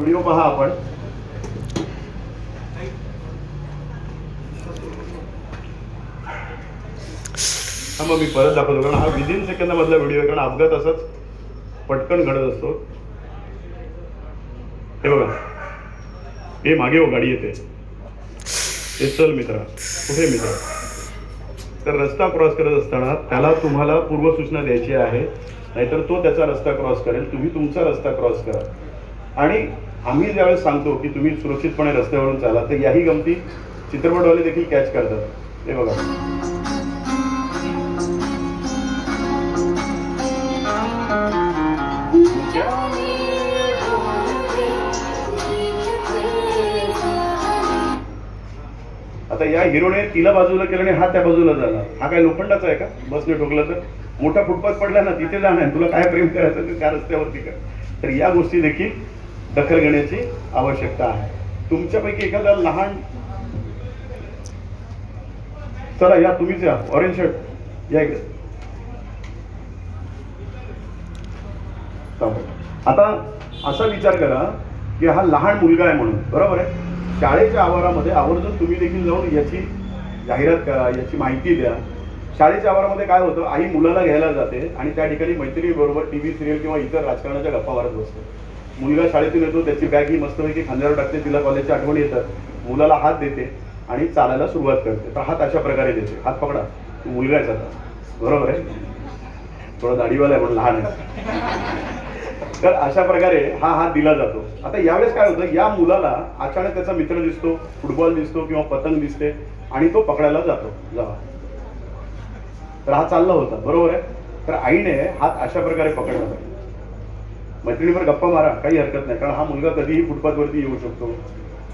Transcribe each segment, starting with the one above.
Video पहा आपण. मग मी परत दाखवतो कारण हा विदिन सेकंदामधला व्हिडिओ आहे, कारण अपघात असाच पटकन घडत असतो. हे बघा, हे मागे हो गाडी येते. हे चल मित्रा, कुठे मित्रा? तर रस्ता क्रॉस करत असताना त्याला तुम्हाला पूर्वसूचना द्यायची आहे, नाहीतर तो त्याचा रस्ता क्रॉस करेल. तुम्ही तुमचा रस्ता क्रॉस करा. आणि आम्ही ज्यावेळेस सांगतो की तुम्ही सुरक्षितपणे रस्त्यावरून चाला, तर याही गमती चित्रपटवाले देखील कॅच करतात. हे बघा, आता या हिरोने तिला बाजूला केलं आणि हा त्या बाजूला झाला. हा काय लोखंडाचा आहे का? बसने ठोकला तर मोठा फुटपाथ पडला ना, तिथे जाणार. तुला काय प्रेम करायचं ते त्या रस्त्यावरती कर. तर या गोष्टी देखील दखल घेण्याची आवश्यकता आहे. तुमच्यापैकी एखादा लहान, चला या, तुम्हीच या, ऑरेंज शर्ट या इकडे. आता असा विचार करा की हा लहान मुलगा आहे म्हणून, बरोबर आहे. शाळेच्या आवारामध्ये आवर्जून तुम्ही देखील जाऊन याची जाहिरात करा, याची माहिती द्या. शाळेच्या आवारामध्ये काय होतं, आई मुलाला घ्यायला जाते आणि त्या ठिकाणी मैत्रिणीबरोबर टीव्ही सिरियल किंवा इतर राजकारणाच्या गप्पा मारत बसतो. मुलगा शाळेतून येतो, त्याची बॅग ही मस्तपैकी खांद्यावर टाकते, तिला कॉलेजच्या आठवणी येतात, मुलाला हात देते आणि चालायला सुरुवात करते. तर हात अशा प्रकारे देते, हात पकडा, तू मुलगा आहेस आता, बरोबर आहे. थोडा दाढीवाला आहे म्हणून लहान आहे. तर अशा प्रकारे हा हात दिला जातो. आता यावेळेस काय होतं, या मुलाला अचानक त्याचा मित्र दिसतो, फुटबॉल दिसतो किंवा पतंग दिसते आणि तो पकडायला जातो. जावा, तर हा चालला होता, बरोबर आहे. तर आईने हात अशा प्रकारे पकडला पाहिजे. मैत्रिणीवर गप्पा मारा, काही हरकत नाही, कारण हा मुलगा कधीही फुटपाथवरती येऊ शकतो,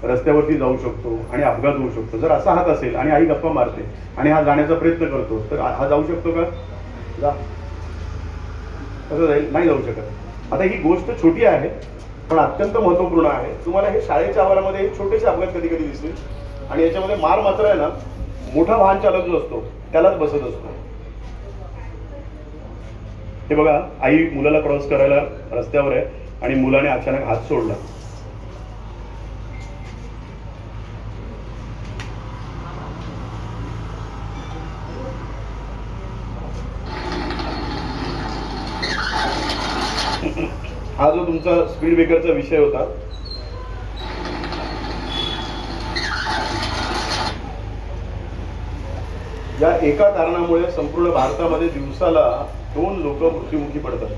रस्त्यावरती जाऊ शकतो आणि अपघात होऊ शकतो. जर असा हात असेल आणि आई गप्पा मारते आणि हा जाण्याचा प्रयत्न करतो, तर हा जाऊ शकतो का? जा, कसं जाईल? नाही जाऊ शकत. आता ही गोष्ट छोटी आहे पण अत्यंत महत्त्वपूर्ण आहे. तुम्हाला हे शाळेच्या आवारामध्ये छोटेसे अपघात कधी कधी दिसतील आणि याच्यामध्ये मार मात्र आहे ना, मोठा वाहन चालक जो असतो त्यालाच बसत असतो. हे बघा, आई मुलाला क्रॉस करायला रस्त्यावर आहे आणि मुलाने अचानक हात सोडला. हा जो तुमचा स्पीड ब्रेकरचा विषय होता, या एका कारणामुळे संपूर्ण भारतामध्ये दिवसाला 2 लोक मृत्युमुखी पडतात.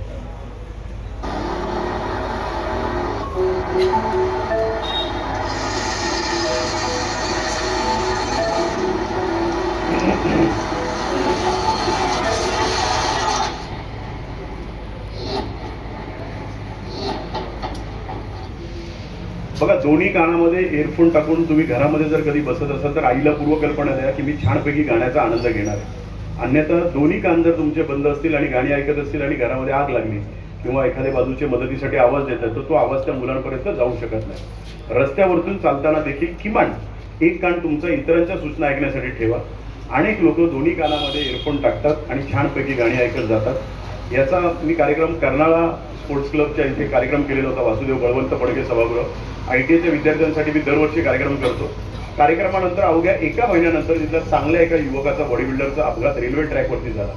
बघा, दोन्ही कानामध्ये इयरफोन टाकून तुम्ही घरामध्ये जर कधी बसत असाल तर आईला पूर्वकल्पना द्या की मी छानपैकी गाण्याचा आनंद घेणार आहे. अन्यथा दोन्ही कान जर तुमचे बंद असतील आणि गाणी ऐकत असतील आणि घरामध्ये आग लागली किंवा एखाद्या बाजूचे मदतीसाठी आवाज देतात, तर तो आवाज त्या मुलांपर्यंत जाऊ शकत नाही. रस्त्यावरतून चालताना देखील किमान एक कान तुमचा इतरांच्या सूचना ऐकण्यासाठी ठेवा. अनेक लोक दोन्ही कानामध्ये इयरफोन टाकतात आणि छानपैकी गाणी ऐकत जातात. याचा मी कार्यक्रम कर्नाळा स्पोर्ट्स क्लबच्या इथे कार्यक्रम केलेला होता, वासुदेव बळवंत पडके सभागृह. ITIच्या विद्यार्थ्यांसाठी मी दरवर्षी कार्यक्रम करतो. कार्यक्रमानंतर अवघ्या एका महिन्यानंतर तिथल्या चांगल्या एका युवकाचा, बॉडी बिल्डरचा अपघात रेल्वे ट्रॅकवरती झाला.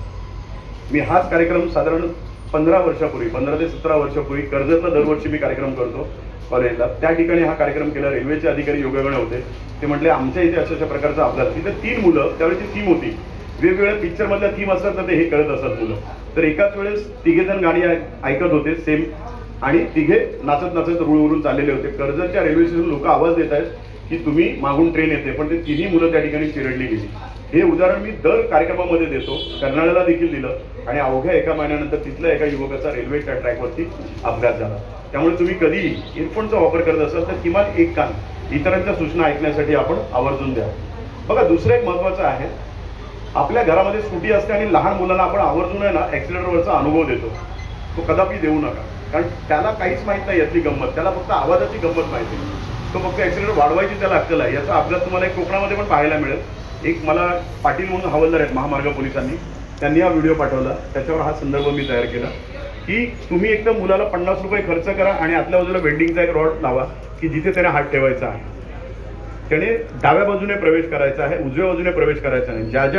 मी हाच कार्यक्रम साधारण 15 वर्षापूर्वी, 15 ते 17 वर्षापूर्वी कर्जतला दरवर्षी मी कार्यक्रम करतो कॉलेजला. त्या ठिकाणी हा कार्यक्रम केला. रेल्वेचे अधिकारी योगायोगाने होते. ते म्हटले आमच्या इथे अशा प्रकारचा अपघात. तिथे 3 मुलं, त्यावेळेची थीम होती, वेगवेगळ्या पिक्चरमधल्या थीम असतात ना, ते हे कळत असतात मुलं. तर एकाच वेळेस 3 जण गाणी ऐकत होते सेम आणि 3 नाचत नाचत रूळवरून चाललेले होते. कर्जतच्या रेल्वे स्टेशन लोक आवाज देत आहेत की तुम्ही मागून ट्रेन येते, पण ते 3ही मुलं त्या ठिकाणी चिरडली गेली. हे उदाहरण मी दर कार्यक्रमामध्ये देतो. कर्नाळ्याला देखील दिलं आणि अवघ्या एका महिन्यानंतर तिथल्या एका युवकाचा रेल्वेच्या ट्रॅकवरती अपघात झाला. त्यामुळे तुम्ही कधीही इयरफोनचा वापर करत असाल तर किमान एक कान इतरांच्या सूचना ऐकण्यासाठी आपण आवर्जून द्या. बघा, दुसरं एक महत्त्वाचं आहे, आपल्या घरामध्ये स्कूटी असते आणि लहान मुलांना आपण आवर्जून आहे ना ॲक्सिलेटरवरचा अनुभव देतो. तो कदापि देऊ नका, कारण त्याला काहीच माहीत नाही यातली गंमत. त्याला फक्त आवाजाची गंमत माहिती. तो फक्त ॲक्सिलेटर वाढवायची त्याला अक्कल आहे. याचा अपघात तुम्हाला एक कोकणामध्ये पण पाहायला मिळेल. एक मला पाटील म्हणून हवालदार आहेत महामार्ग पोलिसांनी, त्यांनी हा व्हिडिओ पाठवला, त्याच्यावर हा संदर्भ मी तयार केला. की तुम्ही एक तर मुलाला 50 रुपये खर्च करा आणि आतल्या बाजूला वेल्डिंगचा एक रॉड लावा की जिथे त्याने हात ठेवायचा आहे. त्याने डाव्या बाजूने प्रवेश करायचा आहे, उजव्या बाजूने प्रवेश करायचा नाही. ज्या ज्या